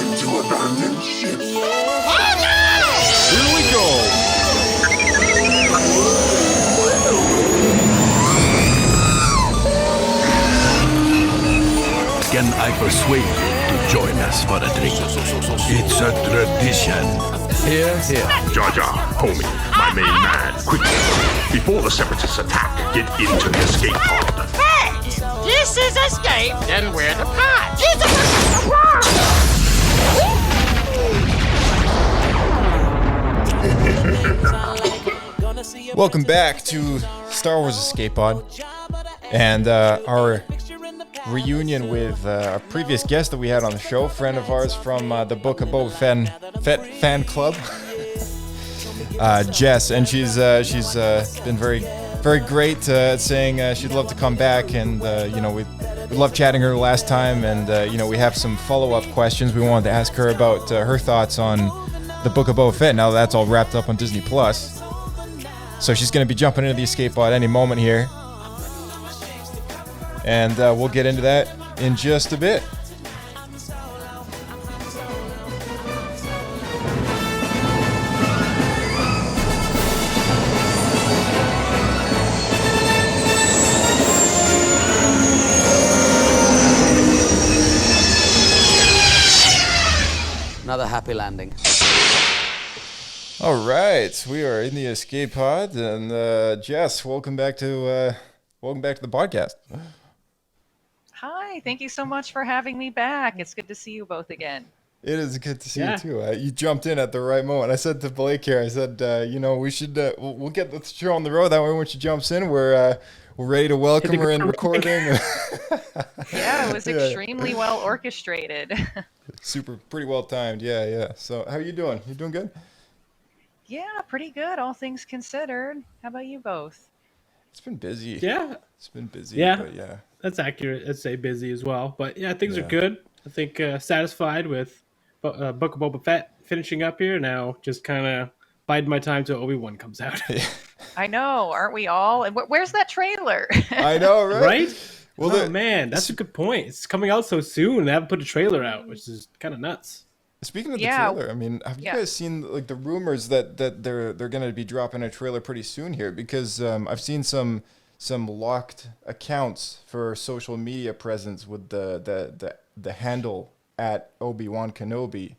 Time to abandon ship. Oh no! Here we go! Can I persuade you to join us for a drink? It's a tradition. Here, here. Jar Jar, homie, my main man, quickly. Before the Separatists attack, get into the escape pod. Hey! This is escape, then we're the pod. Welcome back to Star Wars Escape Pod, and our reunion with a previous guest that we had on the show, friend of ours from the Book of Boba Fett Fan Club, Jess, and she's been very great at saying she'd love to come back, and we loved chatting her last time, and we have some follow-up questions we wanted to ask her about her thoughts on the Book of Boba Fett. Now that's all wrapped up on Disney Plus, so she's going to be jumping into the escape pod any moment here. And we'll get into that in just a bit. Another happy landing. All right, we are in the escape pod, and Jess, welcome back to the podcast. Hi, thank you so much for having me back. It's good to see you both again. It is good to see you too. You jumped in at the right moment. I said to Blake here, I said, we should we'll get the show on the road. That way, when she jumps in, we're ready to welcome her in recording. Yeah, it was extremely well orchestrated. Pretty well timed. Yeah. So, how are you doing? You doing good? Yeah, pretty good, all things considered. How about you both? It's been busy. Yeah. It's been busy. Yeah. But yeah. That's accurate. I'd say busy as well. But yeah, things are good. I think satisfied with Book of Boba Fett finishing up here. Now just kind of biding my time till Obi-Wan comes out. I know, aren't we all? And where's that trailer? I know, right? Right? Well, man, that's a good point. It's coming out so soon. They haven't put a trailer out, which is kind of nuts. Speaking of the trailer, I mean, have you guys seen like the rumors that they're going to be dropping a trailer pretty soon here? Because I've seen some locked accounts for social media presence with the handle at Obi-Wan Kenobi,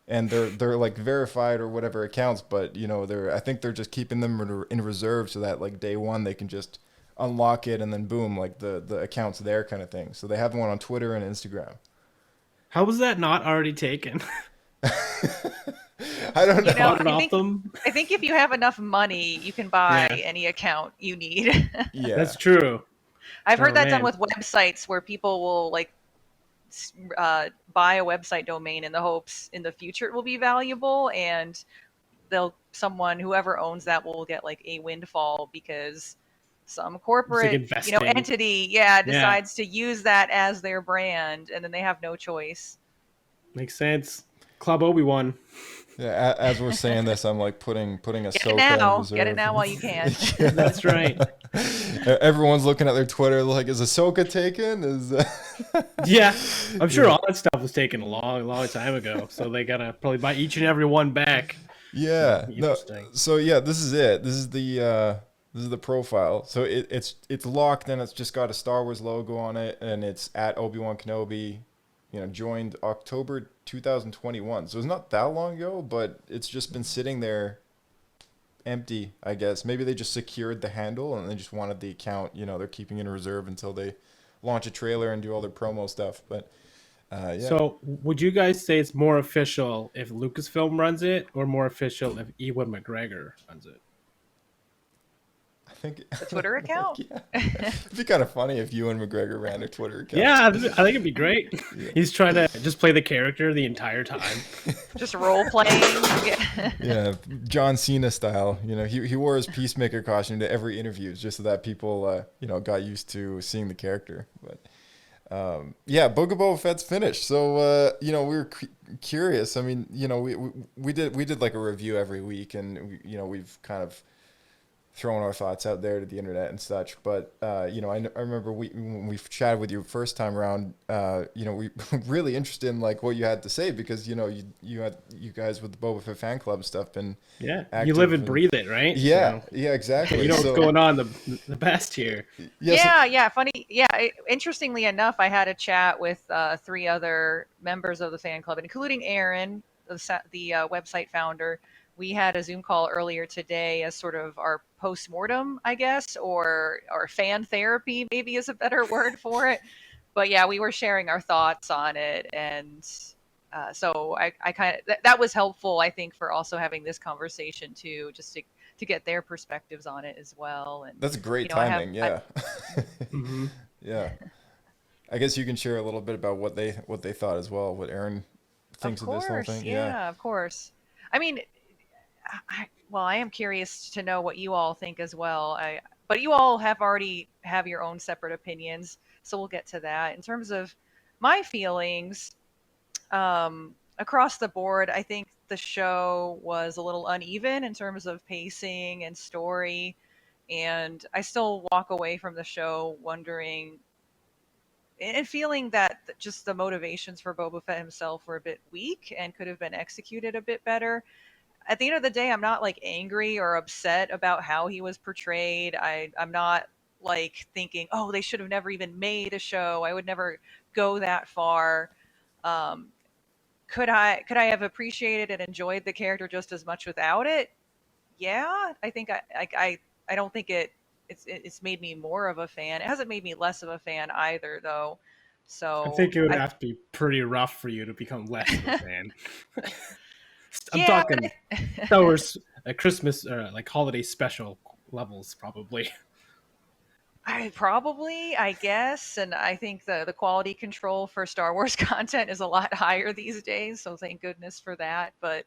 and they're like verified or whatever accounts, but I think they're just keeping them in reserve so that like day one they can just unlock it and then boom, like the account's there kind of thing. So they have one on Twitter and Instagram. How was that not already taken? I don't know. I think if you have enough money, you can buy any account you need. Yeah, that's true. I've heard that done with websites where people will like buy a website domain in the hopes in the future it will be valuable, and whoever owns that will get like a windfall because some corporate entity decides to use that as their brand, and then they have no choice. Makes sense. Club Obi-Wan. Yeah, as we're saying this, I'm like putting Ahsoka in reserve. Get it now while you can. That's right. Everyone's looking at their Twitter like, is Ahsoka taken? Yeah, I'm sure all that stuff was taken a long time ago. So they gotta probably buy each and every one back. Yeah. No. So yeah, this is it. This is the profile. So it's locked and it's just got a Star Wars logo on it, and it's at Obi-Wan Kenobi. Joined October 2021. So it's not that long ago, but it's just been sitting there empty, I guess. Maybe they just secured the handle and they just wanted the account. They're keeping in reserve until they launch a trailer and do all their promo stuff. But yeah. So would you guys say it's more official if Lucasfilm runs it, or more official if Ewan McGregor runs it? I think the Twitter account. It'd be kind of funny if Ewan McGregor ran a Twitter account. Yeah, I think it'd be great. Yeah. He's trying to just play the character the entire time. Just role playing. Yeah, John Cena style. He wore his Peacemaker costume to every interview just so that people got used to seeing the character. But Book of Boba Fett's finished. So we were curious. I mean, we did like a review every week, and we've kind of throwing our thoughts out there to the internet and such. But you know, I remember when we chatted with you first time around. You know, we really interested in like what you had to say, because you know you guys with the Boba Fett Fan Club stuff been you live and breathe it, right? Yeah, So, yeah, exactly. you know what's going on the best here. Yeah, funny. Yeah, interestingly enough, I had a chat with 3 other members of the fan club, including Aaron, the website founder. We had a Zoom call earlier today as sort of our post-mortem, I guess, or fan therapy, maybe is a better word for it. But yeah, we were sharing our thoughts on it, and so I kind of that was helpful, I think, for also having this conversation too, just to get their perspectives on it as well. And that's great timing. Yeah. Yeah. I guess you can share a little bit about what they thought as well, what Aaron thinks of this whole thing. Yeah, of course. I mean, I am curious to know what you all think as well. But you all already have your own separate opinions, so we'll get to that. In terms of my feelings, across the board, I think the show was a little uneven in terms of pacing and story, and I still walk away from the show wondering and feeling that just the motivations for Boba Fett himself were a bit weak and could have been executed a bit better. At the end of the day, I'm not like angry or upset about how he was portrayed. I'm not like thinking, oh, they should have never even made a show. I would never go that far. Um, could I have appreciated and enjoyed the character just as much without it? Yeah, I think I don't think it's made me more of a fan. It hasn't made me less of a fan either, though. I So think it would have to be pretty rough for you to become less of a fan. I'm yeah, talking Star Wars Christmas like holiday special levels, probably. I guess, and I think the quality control for Star Wars content is a lot higher these days, so thank goodness for that. But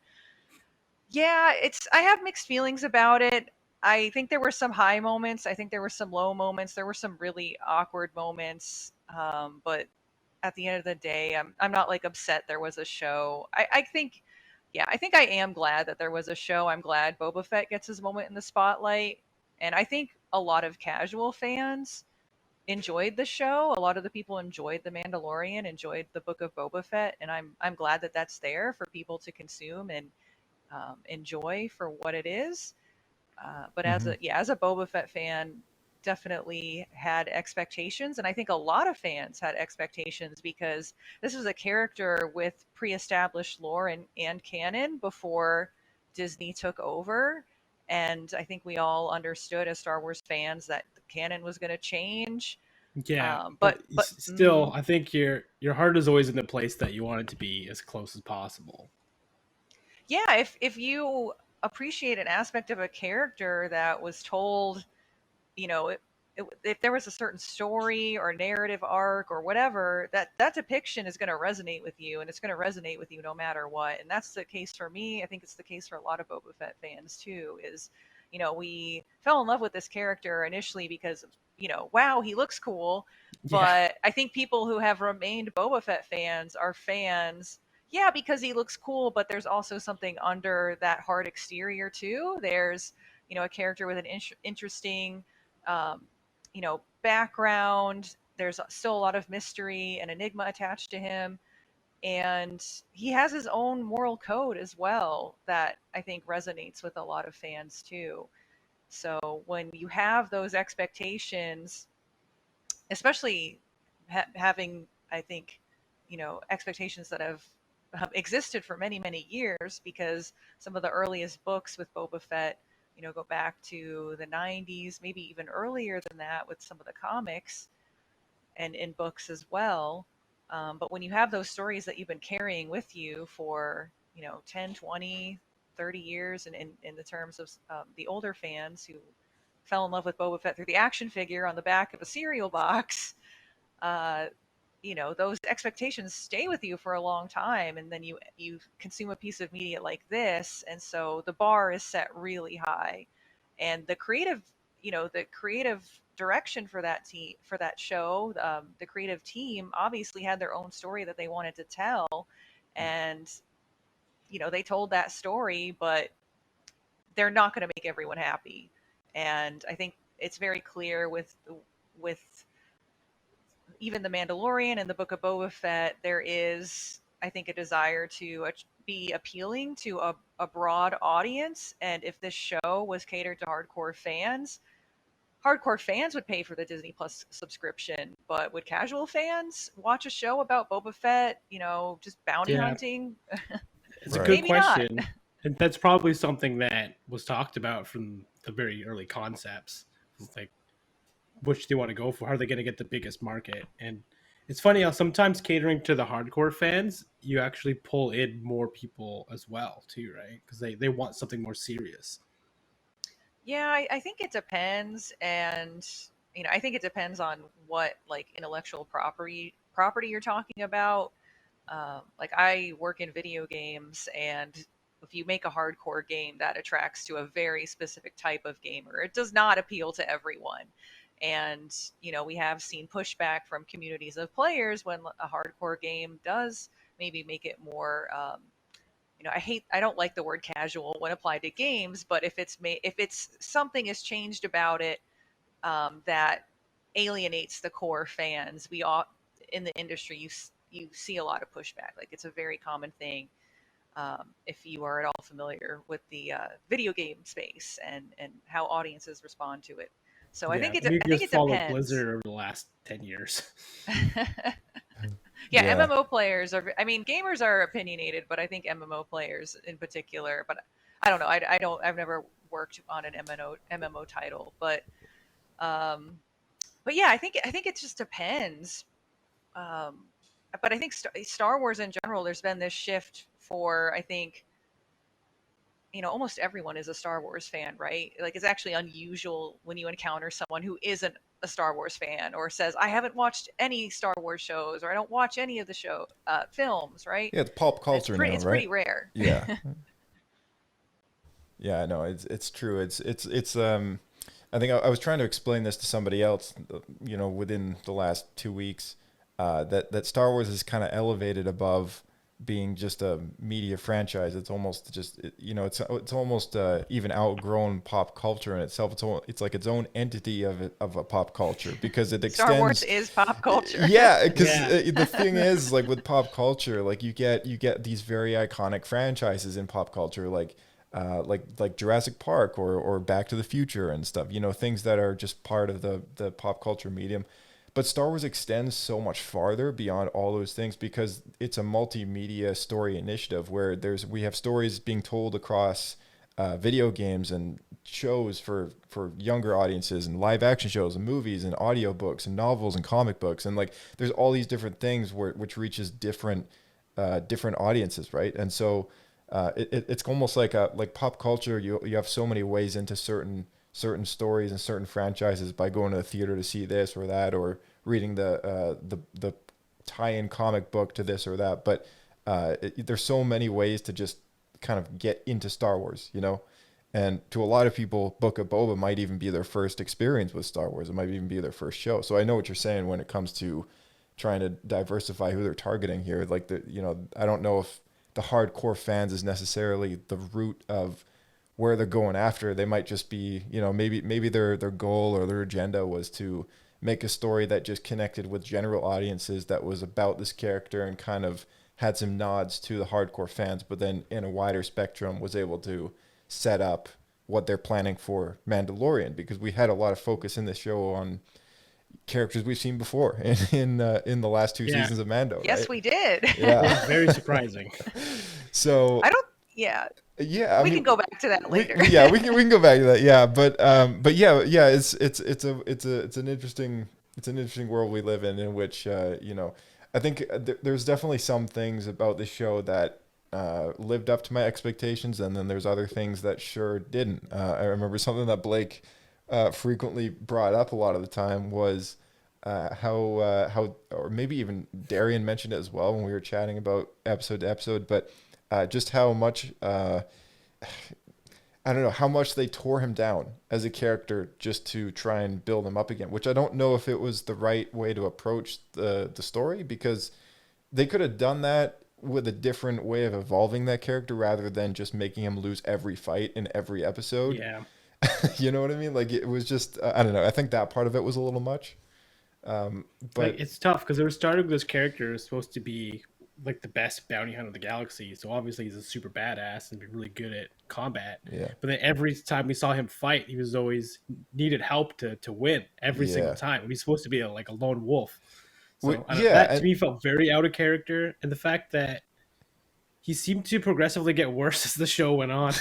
yeah, I have mixed feelings about it. I think there were some high moments. I think there were some low moments. There were some really awkward moments. But at the end of the day, I'm not like upset there was a show. I think, yeah, I think I am glad that there was a show. I'm glad Boba Fett gets his moment in the spotlight, and I think a lot of casual fans enjoyed the show. A lot of the people enjoyed The Mandalorian, enjoyed the Book of Boba Fett, and I'm glad that that's there for people to consume and enjoy for what it is. But as a Boba Fett fan, definitely had expectations, and I think a lot of fans had expectations because this was a character with pre-established lore and canon before Disney took over. And I think we all understood as Star Wars fans that the canon was going to change. Yeah, But still, I think your heart is always in the place that you want it to be as close as possible. yeah, if you appreciate an aspect of a character that was told, you know, if there was a certain story or narrative arc or whatever, that depiction is going to resonate with you, and it's going to resonate with you no matter what. And that's the case for me. I think it's the case for a lot of Boba Fett fans too. Is, you know, we fell in love with this character initially because, you know, wow, he looks cool. Yeah. But I think people who have remained Boba Fett fans are fans, yeah, because he looks cool, but there's also something under that hard exterior too. There's, you know, a character with an interesting, um, you know, background. There's still a lot of mystery and enigma attached to him, and he has his own moral code as well that I think resonates with a lot of fans too. So when you have those expectations, especially having, I think, you know, expectations that have existed for many, many years, because some of the earliest books with Boba Fett, you know, go back to the 90s, maybe even earlier than that with some of the comics and in books as well. But when you have those stories that you've been carrying with you for, you know, 10, 20, 30 years, and in the terms of the older fans who fell in love with Boba Fett through the action figure on the back of a cereal box, uh, you know, those expectations stay with you for a long time, and then you consume a piece of media like this, and so the bar is set really high, and the creative, you know, the creative direction for that team, for that show, the creative team obviously had their own story that they wanted to tell, and you know, they told that story, but they're not going to make everyone happy. And I think it's very clear with even the Mandalorian and the Book of Boba Fett, there is, I think, a desire to be appealing to a broad audience. And if this show was catered to hardcore fans would pay for the Disney Plus subscription. But would casual fans watch a show about Boba Fett, just bounty hunting? It's a Right. good Maybe question. not. And that's probably something that was talked about from the very early concepts. It's like, which do you want to go for? How are they going to get the biggest market? And it's funny how sometimes catering to the hardcore fans, you actually pull in more people as well, too, right? Because they want something more serious. Yeah, I think it depends, and I think it depends on what like intellectual property you're talking about. Like I work in video games, and if you make a hardcore game, that attracts to a very specific type of gamer. It does not appeal to everyone. And, we have seen pushback from communities of players when a hardcore game does maybe make it more, I don't like the word casual when applied to games, but if it's something is changed about it, that alienates the core fans, we all in the industry, you see a lot of pushback. Like it's a very common thing. If you are at all familiar with the video game space and how audiences respond to it. So I think We I think just it followed depends. Blizzard over the last 10 years. Yeah, MMO players are. I mean, gamers are opinionated, but I think MMO players in particular. But I don't know. I don't. I've never worked on an MMO title, but yeah, I think it just depends. But I think Star Wars in general, there's been this shift for, I think, almost everyone is a Star Wars fan, right? Like it's actually unusual when you encounter someone who isn't a Star Wars fan or says, I haven't watched any Star Wars shows or I don't watch any of the films, right? Yeah, it's pop culture now, It's right? pretty rare. Yeah. Yeah, no, it's true. It's I think I was trying to explain this to somebody else, within the last 2 weeks, that Star Wars is kind of elevated above being just a media franchise. It's almost just, it's almost even outgrown pop culture in itself. It's like its own entity of a pop culture because it extends. Star Wars is pop culture. Yeah, because the thing is, like with pop culture, like you get these very iconic franchises in pop culture, like Jurassic Park or Back to the Future and stuff, things that are just part of the pop culture medium. But Star Wars extends so much farther beyond all those things because it's a multimedia story initiative where we have stories being told across video games and shows for younger audiences and live action shows and movies and audiobooks and novels and comic books. And like, there's all these different things which reaches different audiences. Right. And so, it's almost like pop culture. You have so many ways into certain stories and certain franchises by going to the theater to see this or that, or reading the tie-in comic book to this or that. But there's so many ways to just kind of get into Star Wars, and to a lot of people, Book of Boba might even be their first experience with Star Wars. It might even be their first show. So I know what you're saying when it comes to trying to diversify who they're targeting here. Like I don't know if the hardcore fans is necessarily the root of where they're going after. They might just be, maybe their goal or their agenda was to make a story that just connected with general audiences, that was about this character and kind of had some nods to the hardcore fans, but then in a wider spectrum was able to set up what they're planning for Mandalorian, because we had a lot of focus in this show on characters we've seen before in the last two seasons of Mando. Yes, right? we did. Yeah. Very surprising. So yeah, we can go back to that later. we can go back to that. Yeah, but it's an interesting world we live in which I think there's definitely some things about the show that lived up to my expectations, and then there's other things that sure didn't. I remember something that Blake frequently brought up a lot of the time was how or maybe even Darian mentioned it as well when we were chatting about episode to episode, but just how much I don't know how much they tore him down as a character just to try and build him up again, which I don't know if it was the right way to approach the story, because they could have done that with a different way of evolving that character rather than just making him lose every fight in every episode. Yeah. You know what I mean? Like it was just I don't know. I think that part of it was a little much. But Like it's tough because they were starting with this character who's supposed to be like the best bounty hunter of the galaxy. So obviously he's a super badass and be really good at combat. yeah, But then every time we saw him fight, he was always needed help to win every single yeah, time. He's supposed to be like a lone wolf. So I don't, yeah, that to me felt very out of character, and the fact that he seemed to progressively get worse as the show went on.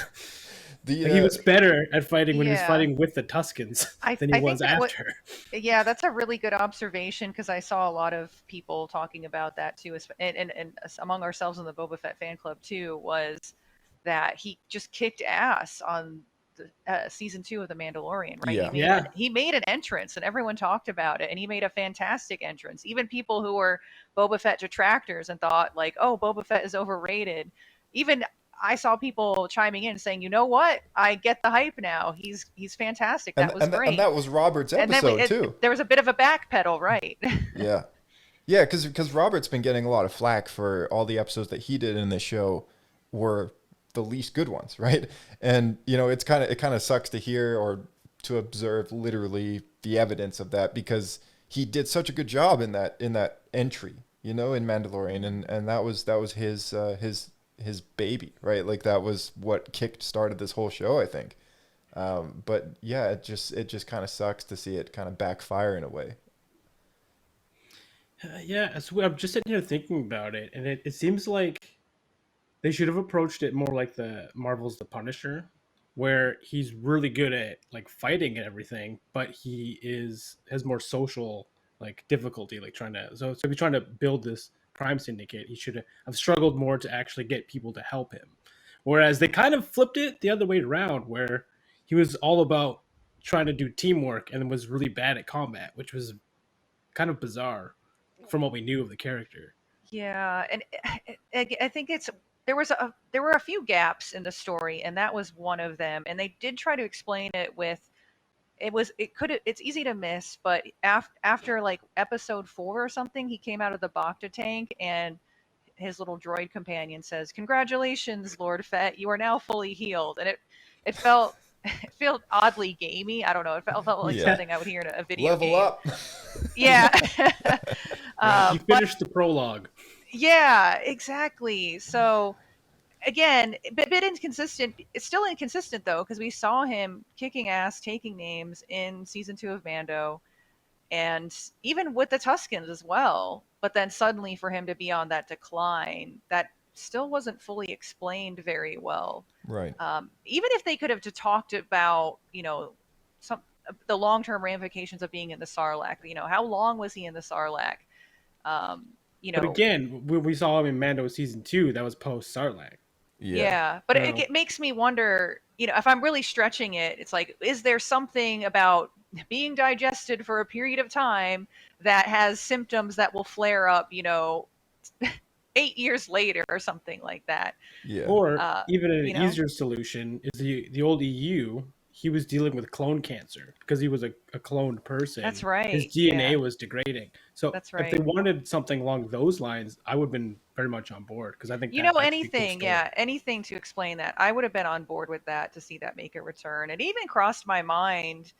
the Like he was better at fighting when he was Yeah. fighting with the Tuskens than he I think was that after. yeah, that's a really good observation because I saw a lot of people talking about that too, and among ourselves in the Boba Fett fan club too, was that he just kicked ass on the season 2 of The Mandalorian, right? Yeah. Yeah. He made an entrance and everyone talked about it, and he made a fantastic entrance. Even people who were Boba Fett detractors and thought like, oh, Boba Fett is overrated. Even I saw people chiming in saying, you know what? I get the hype now. He's fantastic. That was great. and that was Robert's And then episode too. there was a bit of a backpedal, right? Yeah. Yeah, because Robert's been getting a lot of flack for all the episodes that he did in the show were the least good ones, right? And you know, it kind of sucks to hear or to observe literally the evidence of that because he did such a good job in that entry, you know, in Mandalorian, and that was his baby, right? Like that was what started this whole show, I think. But yeah, it just kind of sucks to see it kind of backfire in a way. Yeah, so I'm just sitting here thinking about it, and it seems like they should have approached it more like the Marvel's The Punisher, where he's really good at like fighting and everything, but has more social like difficulty, like so if he's trying to build this crime syndicate, he should have struggled more to actually get people to help him. Whereas they kind of flipped it the other way around, where he was all about trying to do teamwork and was really bad at combat, which was kind of bizarre from what we knew of the character. Yeah, and I think there were a few gaps in the story, and that was one of them. And they did try to explain it with it's easy to miss, but after like episode 4 or something, he came out of the Bacta tank and his little droid companion says, "Congratulations, Lord Fett, you are now fully healed." And it felt it felt oddly gamey. I don't know. It felt like Yeah. something I would hear in a video Level game. up. Yeah. He But finished the prologue. yeah, exactly. So again, bit inconsistent. It's still inconsistent though, because we saw him kicking ass, taking names in season 2 of Mando, and even with the Tuskens as well. But then suddenly for him to be on that decline, that still wasn't fully explained very well. Right. Even if they could have talked about, some the long-term ramifications of being in the Sarlacc. How long was he in the Sarlacc? But again, when we saw him in Mando season 2, that was post Sarlacc. Yeah, but No. it makes me wonder, if I'm really stretching it, it's like, is there something about being digested for a period of time that has symptoms that will flare up, 8 years later or something like that? Yeah. Or even an you know? easier solution is the old EU. He was dealing with clone cancer because he was a cloned person. That's right, His DNA yeah. was degrading. So That's if they right. wanted something along those lines, I would have been very much on board because I think that could be a cool Anything, story. yeah, anything to explain that. I would have been on board with that to see that make a return. It even crossed my mind